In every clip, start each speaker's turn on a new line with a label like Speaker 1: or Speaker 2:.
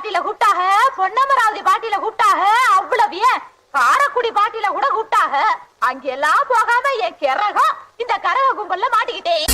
Speaker 1: பாட்டில கூப்பிட்டாக, பொன்னமராவதி பாட்டில கூப்பிட்டாக, அவ்வளவு ஏன் காரக்குடி பாட்டில கூட கூப்பிட்டாக. அங்கெல்லாம் போகாம என் கிறகம் இந்த கரக கும்பல்ல மாட்டிக்கிட்டேன்.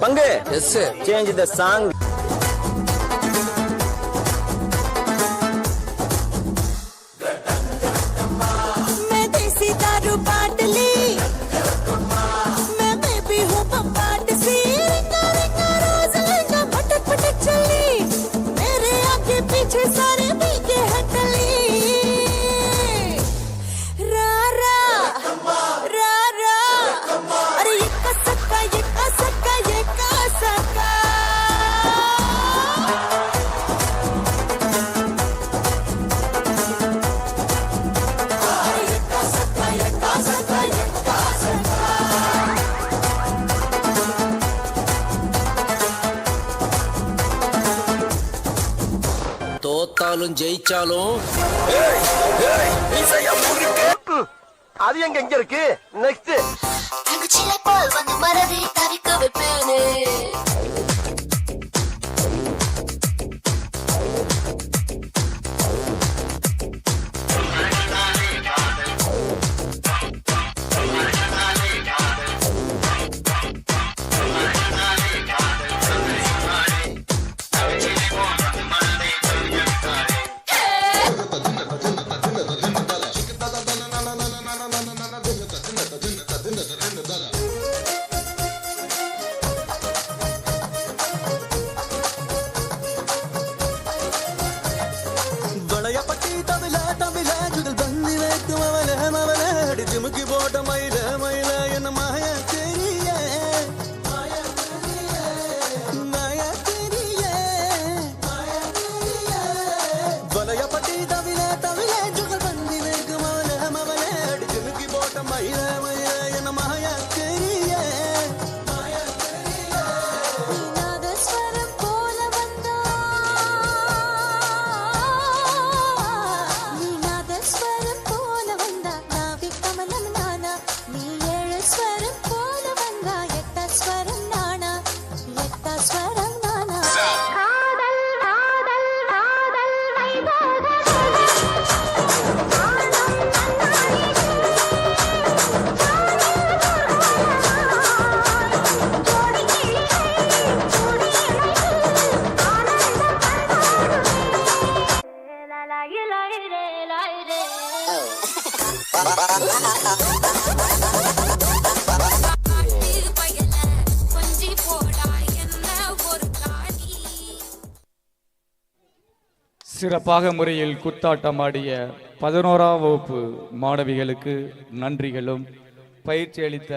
Speaker 2: Pange, yes sir. Change the song.
Speaker 3: मैं देसी दारू बांट ली, मैं बेबी हूँ पपाट सी, रिंगा रोज लहंगा पटक पटक चली, मेरे आगे पीछे सारे भीगे हटली, रा रा रा रा, अरे ये का सक्का ये का सक्का ये का सक्का.
Speaker 2: தோத்தாலும் ஜெயிச்சாலும்
Speaker 4: அது எங்க இருக்கு நெக்ஸ்ட்
Speaker 3: தங்கச்சிலை போல் வந்து மனதை தவிக்க வைப்பேனே.
Speaker 5: சிறப்பாக முறையில் குத்தாட்டமாடிய 11ஆம் வகுப்பு மாணவிகளுக்கு நன்றிகளும், பயிற்சி அளித்த